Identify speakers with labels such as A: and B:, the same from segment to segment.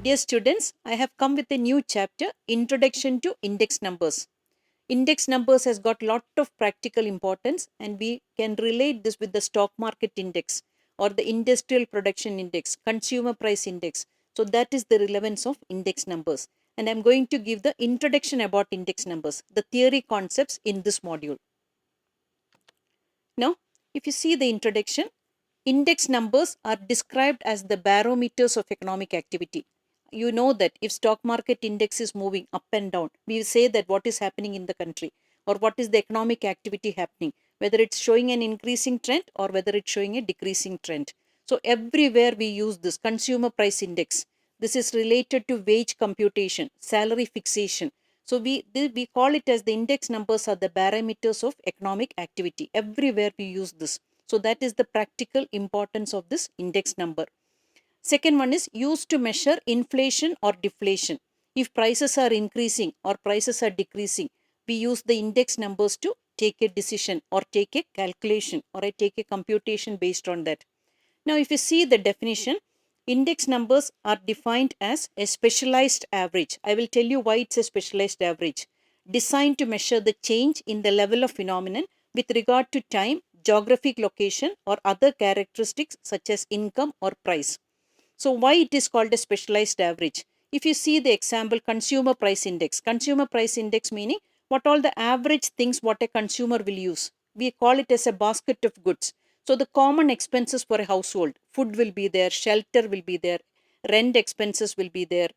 A: Dear students, I have come with a new chapter, Introduction to Index Numbers. Index numbers has got lot of practical importance, and we can relate this with the stock market index or the industrial production index, consumer price index. So that is the relevance of index numbers. And I'm going to give the introduction about index numbers, the theory concepts in this module. Now, if you see the introduction, index numbers are described as the barometers of economic activity. You know that if stock market index is moving up and down, we say that what is happening in the country or what is the economic activity happening, whether it's showing an increasing trend or whether it's showing a decreasing trend. So everywhere we use this consumer price index. This is related to wage computation, salary fixation. So we call it as the index numbers are the barometers of economic activity. Everywhere we use this. So that is the practical importance of this index number. Second one is used to measure inflation or deflation. If prices are increasing or prices are decreasing, we use the index numbers to take a decision or take a calculation or I take a computation based on that. Now, if you see the definition, index numbers are defined as a specialized average. I will tell you why it's a specialized average. Designed to measure the change in the level of phenomenon with regard to time, geographic location, or other characteristics such as income or price. So, why it is called a specialized average? If you see the example consumer price index meaning what all the average things what a consumer will use. We call it as a basket of goods. So, the common expenses for a household, food will be there, shelter will be there, rent expenses will be there,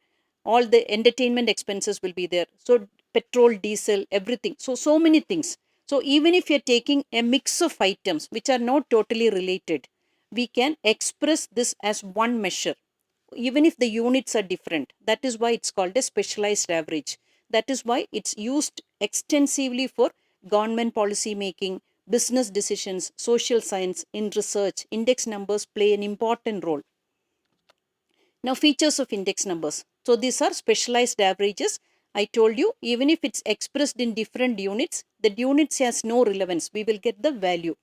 A: all the entertainment expenses will be there. So, petrol, diesel, everything. So many things. So, even if you're taking a mix of items which are not totally related, we can express this as one measure even if the units are different. That is why it's called a specialized average. That is why it's used extensively for government policy making, business decisions, social science, in research. Index numbers play an important role. Now, features of index numbers. So, these are specialized averages. I told you, even if it's expressed in different units, the units has no relevance. We will get the value.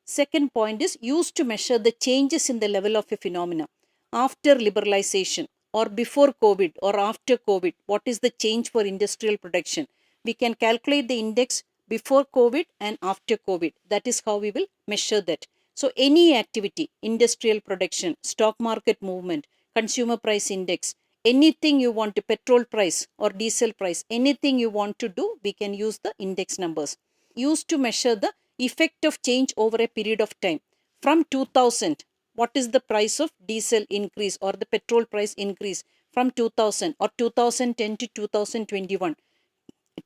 A: Second point is used to measure the changes in the level of a phenomena after liberalization or before COVID or after COVID. What is the change for industrial production? We can calculate the index before COVID and after COVID. That is how we will measure that. So, any activity, industrial production, stock market movement, consumer price index, anything you want to, petrol price or diesel price, anything you want to do, we can use the index numbers. Used to measure the effect of change over a period of time. From 2000, what is the price of diesel increase or the petrol price increase from 2000 or 2010 to 2021,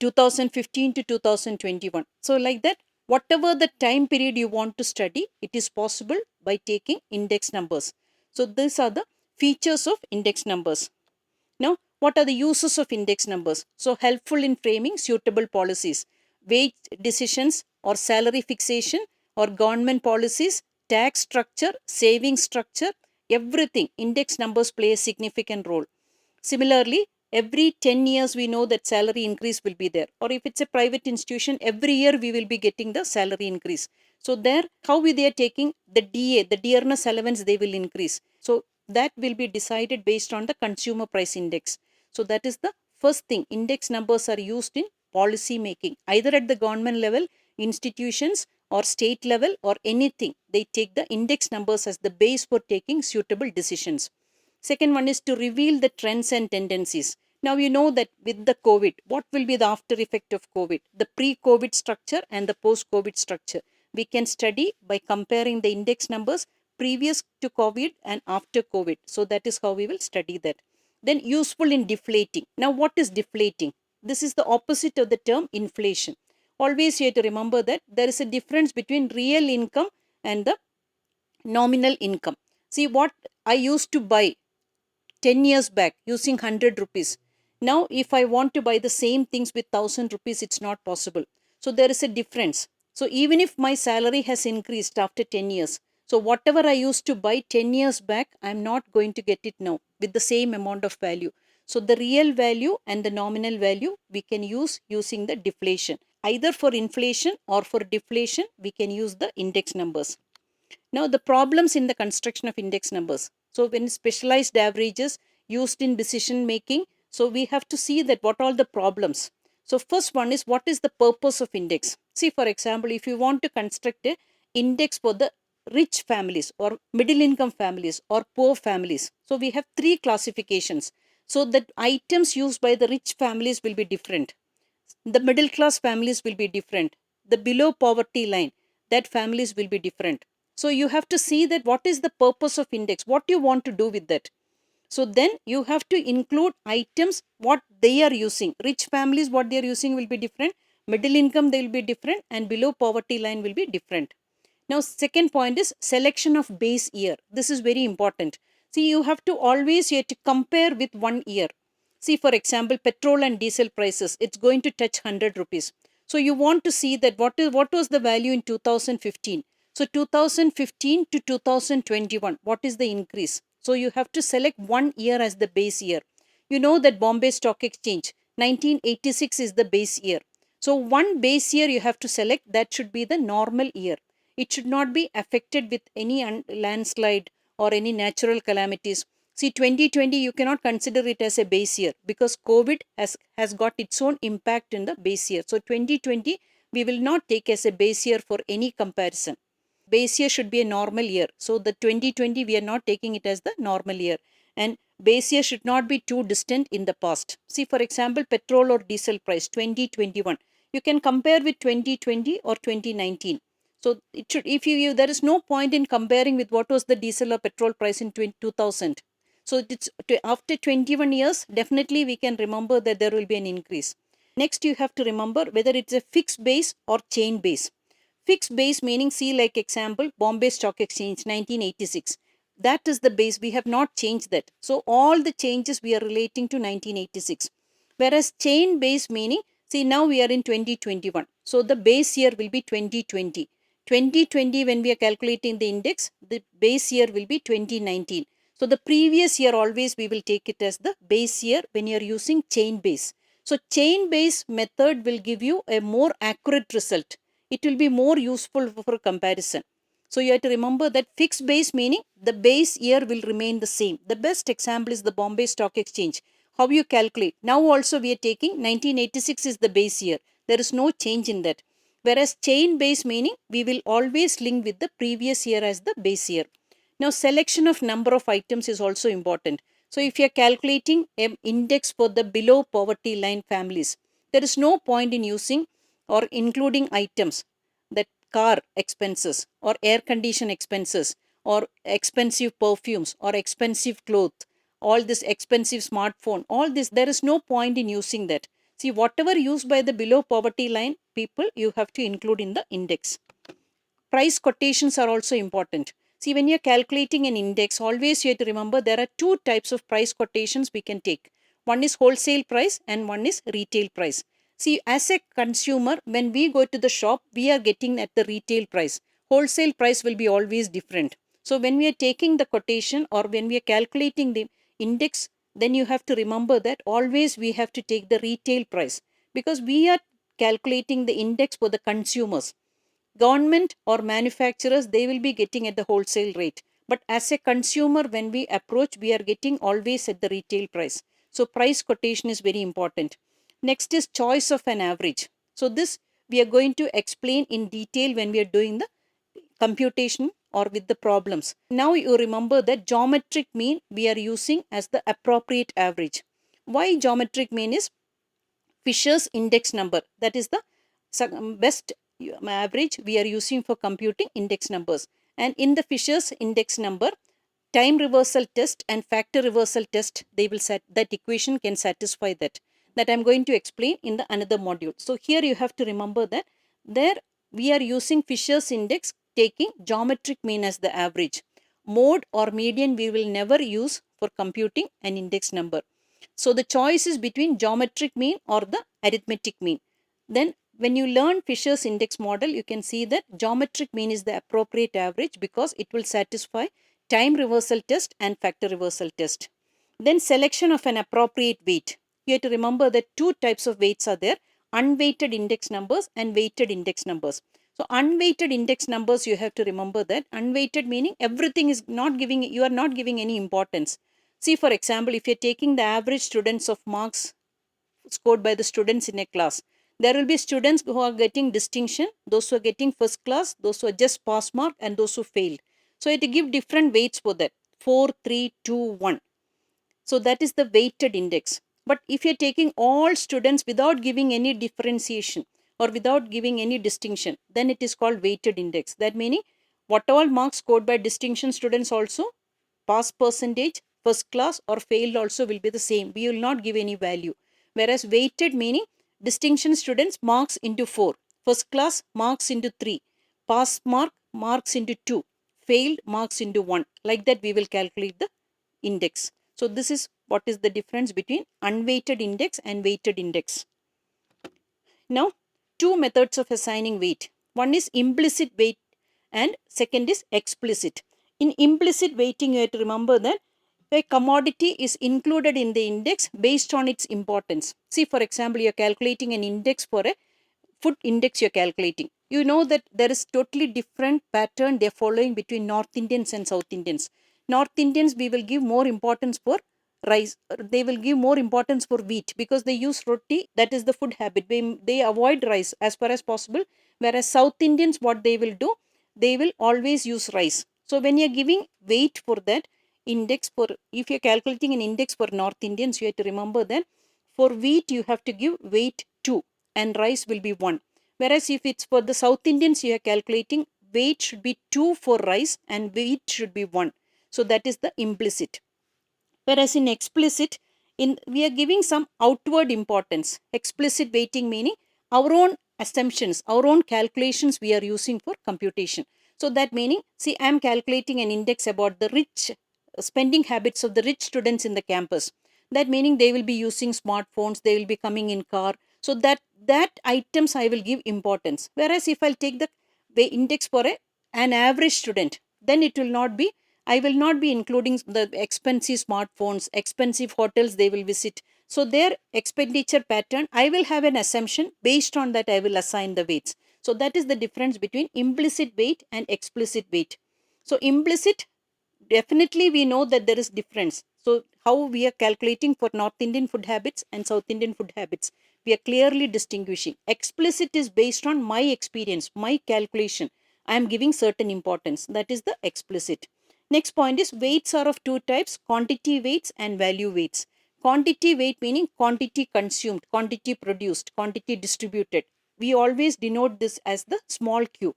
A: 2015 to 2021. So, like that, whatever the time period you want to study, it is possible by taking index numbers. So, these are the features of index numbers. Now, what are the uses of index numbers? So, helpful in framing suitable policies, wage decisions or salary fixation or government policies, tax structure, saving structure, everything. Index numbers play a significant role. Similarly, every 10 years we know that salary increase will be there. Or if it's a private institution, every year we will be getting the salary increase. So there, how they are taking the DA, the dearness allowance, they will increase. So that will be decided based on the consumer price index. So that is the first thing. Index numbers are used in policy making, either at the government level, institutions, or state level, or anything. They take the index numbers as the base for taking suitable decisions. Second one is to reveal the trends and tendencies. Now you know that with the COVID, what will be the after effect of COVID? The pre-COVID structure and the post-COVID structure. We can study by comparing the index numbers previous to COVID and after COVID. So that is how we will study that. Then useful in deflating. Now what is deflating? This is the opposite of the term inflation. Always you have to remember that there is a difference between real income and the nominal income. See what I used to buy 10 years back using 100 rupees. Now, if I want to buy the same things with 1000 rupees, it's not possible. So, there is a difference. So, even if my salary has increased after 10 years, so whatever I used to buy 10 years back, I'm not going to get it now with the same amount of value. So, the real value and the nominal value we can use using the deflation. Either for inflation or for deflation, we can use the index numbers. Now, the problems in the construction of index numbers. So, when specialized averages, used in decision making. So we have to see that what are the problems. So first one is, what is the purpose of index? See, for example, if you want to construct a index for the rich families or middle income families or poor families, so we have three classifications. So that items used by the rich families will be different, the middle class families will be different, the below poverty line, that families will be different. So you have to see that what is the purpose of index, what you want to do with that. So then you have to include items what they are using. Rich families, what they are using will be different, middle income they will be different, and below poverty line will be different. Now second point is selection of base year. This is very important. See, you have to always, you have to compare with one year. See, for example, petrol and diesel prices, it's going to touch 100 rupees. So you want to see that what was the value in 2015. So 2015 to 2021, what is the increase? So you have to select one year as the base year. You know that Bombay Stock Exchange, 1986 is the base year. So one base year you have to select, that should be the normal year. It should not be affected with any landslide or any natural calamities. See, 2020, you cannot consider it as a base year because COVID has got its own impact in the base year. So 2020, we will not take as a base year for any comparison. Base year should be a normal year. So the 2020, we are not taking it as the normal year. And base year should not be too distant in the past. See, for example, petrol or diesel price, 2021. You can compare with 2020 or 2019. So it should, if you there is no point in comparing with what was the diesel or petrol price in 2000. So it's after 21 years, definitely we can remember that there will be an increase. Next, you have to remember whether it's a fixed base or chain base. Fixed base meaning, see, like example, Bombay Stock Exchange 1986. That is the base. We have not changed that. So all the changes we are relating to 1986. Whereas chain base meaning, see, now we are in 2021. So the base year will be 2020. 2020, when we are calculating the index, the base year will be 2019. So the previous year always we will take it as the base year when you are using chain base. So chain base method will give you a more accurate result. It will be more useful for comparison. So you have to remember that fixed base meaning the base year will remain the same. The best example is the Bombay Stock Exchange. How you calculate? Now also we are taking 1986 is the base year. There is no change in that. Whereas chain base meaning we will always link with the previous year as the base year. Now selection of number of items is also important. So if you are calculating an index for the below poverty line families, there is no point in using or including items that car expenses or air condition expenses or expensive perfumes or expensive clothes, all this expensive smartphone, all this, there is no point in using that. See, whatever used by the below poverty line people, you have to include in the index. Price quotations are also important. See, when you're calculating an index, always you have to remember there are two types of price quotations we can take. One is wholesale price and one is retail price. See, as a consumer, when we go to the shop, we are getting at the retail price. Wholesale price will be always different. So when we are taking the quotation or when we are calculating the index, then you have to remember that always we have to take the retail price because we are calculating the index for the consumers. Government or manufacturers, they will be getting at the wholesale rate. But as a consumer, when we approach, we are getting always at the retail price. So price quotation is very important. Next is choice of an average. So this we are going to explain in detail when we are doing the computation or with the problems. Now you remember that geometric mean we are using as the appropriate average. Why geometric mean is Fisher's index number. That is the best average we are using for computing index numbers. And in the Fisher's index number, time reversal test and factor reversal test, they will set that equation can satisfy that. That I am going to explain in the another module. So here you have to remember that there we are using Fisher's index taking geometric mean as the average. Mode or median we will never use for computing an index number. So the choice is between geometric mean or the arithmetic mean. Then when you learn Fisher's index model, you can see that geometric mean is the appropriate average because it will satisfy time reversal test and factor reversal test. Then selection of an appropriate weight. You have to remember that two types of weights are there, unweighted index numbers and weighted index numbers. So unweighted index numbers, you have to remember that unweighted meaning everything is not giving, you are not giving any importance. See, for example, if you're taking the average students of marks scored by the students in a class, there will be students who are getting distinction, those who are getting first class, those who are just pass mark, and those who failed. So it give different weights for that: 4, 3, 2, 1. So that is the weighted index. But if you're taking all students without giving any differentiation or without giving any distinction, then it is called weighted index. That meaning what all marks scored by distinction students also, pass percentage, first class or failed also will be the same. We will not give any value. Whereas weighted meaning distinction students marks into 4, first class marks into 3, pass mark marks into 2, failed marks into 1. Like that we will calculate the index. So this is what is the difference between unweighted index and weighted index. Now, two methods of assigning weight. One is implicit weight and second is explicit. In implicit weighting, you have to remember that a commodity is included in the index based on its importance. See, for example, you are calculating an index for a food index you're calculating. You know that there is totally different pattern they're following between North Indians and South Indians. North Indians, we will give more importance for rice. They will give more importance for wheat because they use roti. That is the food habit. They avoid rice as far as possible. Whereas South Indians, what they will do, they will always use rice. So when you're giving weight for that index, for if you're calculating an index for North Indians, you have to remember that for wheat you have to give weight 2 and rice will be 1. Whereas if it's for the South Indians, you are calculating weight should be 2 for rice and weight should be 1. So that is the implicit. Whereas in explicit, we are giving some outward importance. Explicit weighting meaning our own assumptions, our own calculations we are using for computation. So that meaning, see, I am calculating an index about the rich spending habits of the rich students in the campus. That meaning they will be using smartphones, they will be coming in car. So that items I will give importance. Whereas if I'll take the index for an average student, then it will not be, I will not be including the expensive smartphones, expensive hotels they will visit. So their expenditure pattern, I will have an assumption based on that I will assign the weights. So that is the difference between implicit weight and explicit weight. So implicit, definitely we know that there is difference. So how we are calculating for North Indian food habits and South Indian food habits, we are clearly distinguishing. Explicit is based on my experience, my calculation. I am giving certain importance. That is the explicit. Next point is weights are of two types: quantity weights and value weights. Quantity weight meaning quantity consumed, quantity produced, quantity distributed. We always denote this as the small q.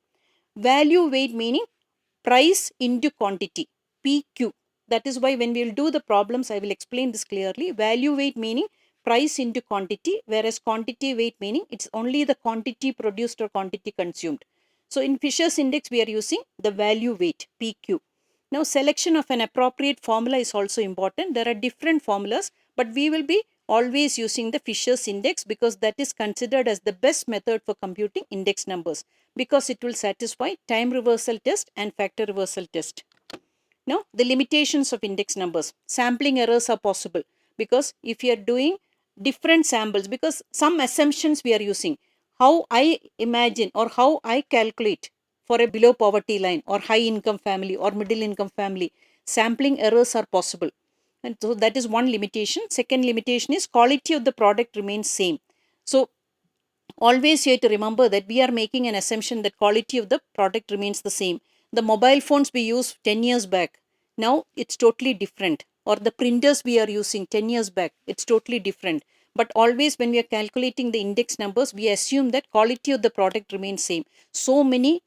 A: Value weight meaning price into quantity, PQ. That is why when we will do the problems, I will explain this clearly. Value weight meaning price into quantity, whereas quantity weight meaning it's only the quantity produced or quantity consumed. So in Fisher's index, we are using the value weight, PQ. Now selection of an appropriate formula is also important. There are different formulas, but we will be always using the Fisher's index because that is considered as the best method for computing index numbers, because it will satisfy time reversal test and factor reversal test. Now, the limitations of index numbers. Sampling errors are possible because if you are doing different samples, because some assumptions we are using, how I imagine or how I calculate for a below poverty line or high income family or middle income family, sampling errors are possible. And so that is one limitation. Second limitation is quality of the product remains same. So always you have to remember that we are making an assumption that quality of the product remains the same. The mobile phones we used 10 years back, now it's totally different. Or the printers we are using 10 years back, it's totally different. But always when we are calculating the index numbers, we assume that quality of the product remains same. So many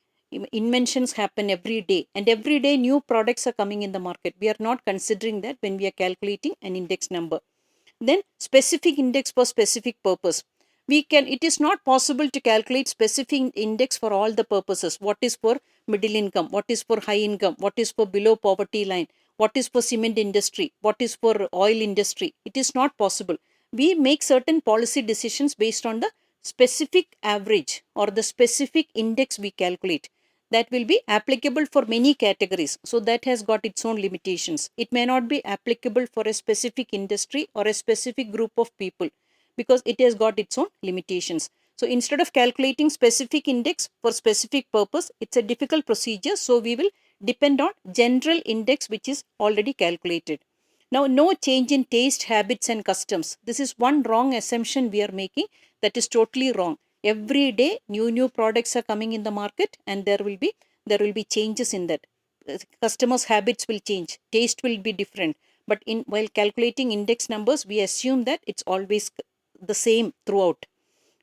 A: inventions happen every day, and every day new products are coming in the market. We are not considering that when we are calculating an index number. Then specific index for specific purpose. It is not possible to calculate specific index for all the purposes. What is for middle income, what is for high income, what is for below poverty line, what is for cement industry, what is for oil industry. It is not possible. We make certain policy decisions based on the specific average or the specific index we calculate. That will be applicable for many categories. So that has got its own limitations. It may not be applicable for a specific industry or a specific group of people because it has got its own limitations. So instead of calculating specific index for specific purpose, it's a difficult procedure. So we will depend on general index which is already calculated. Now, no change in taste, habits, and customs. This is one wrong assumption we are making. That is totally wrong. Every day, new products are coming in the market, and there will be changes in that. Customers' habits will change. Taste will be different. But while calculating index numbers, we assume that it's always the same throughout.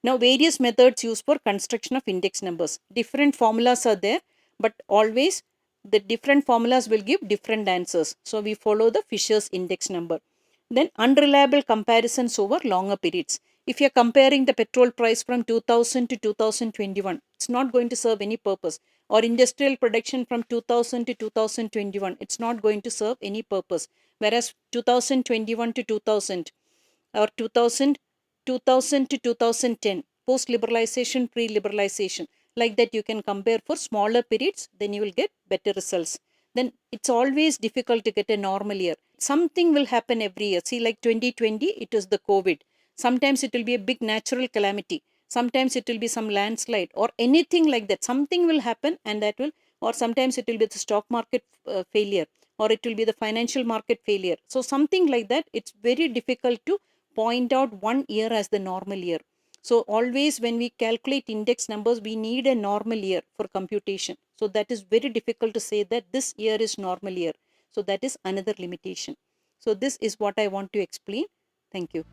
A: Now, various methods used for construction of index numbers. Different formulas are there, but always the different formulas will give different answers. So, we follow the Fisher's index number. Then, unreliable comparisons over longer periods. If you are comparing the petrol price from 2000 to 2021, it's not going to serve any purpose. Or industrial production from 2000 to 2021, it's not going to serve any purpose. Whereas 2021 to 2000 or 2000 to 2010, post liberalization, pre liberalization, like that you can compare for smaller periods, then you will get better results. Then it's always difficult to get a normal year. Something will happen every year. See, like 2020, it is the COVID. Sometimes it will be a big natural calamity. Sometimes it will be some landslide or anything like that. Something will happen, and that will, or sometimes it will be the stock market failure, or it will be the financial market failure. So, something like that, it's very difficult to point out one year as the normal year. So always when we calculate index numbers, we need a normal year for computation. So that is very difficult to say that this year is normal year. So that is another limitation. So this is what I want to explain. Thank you.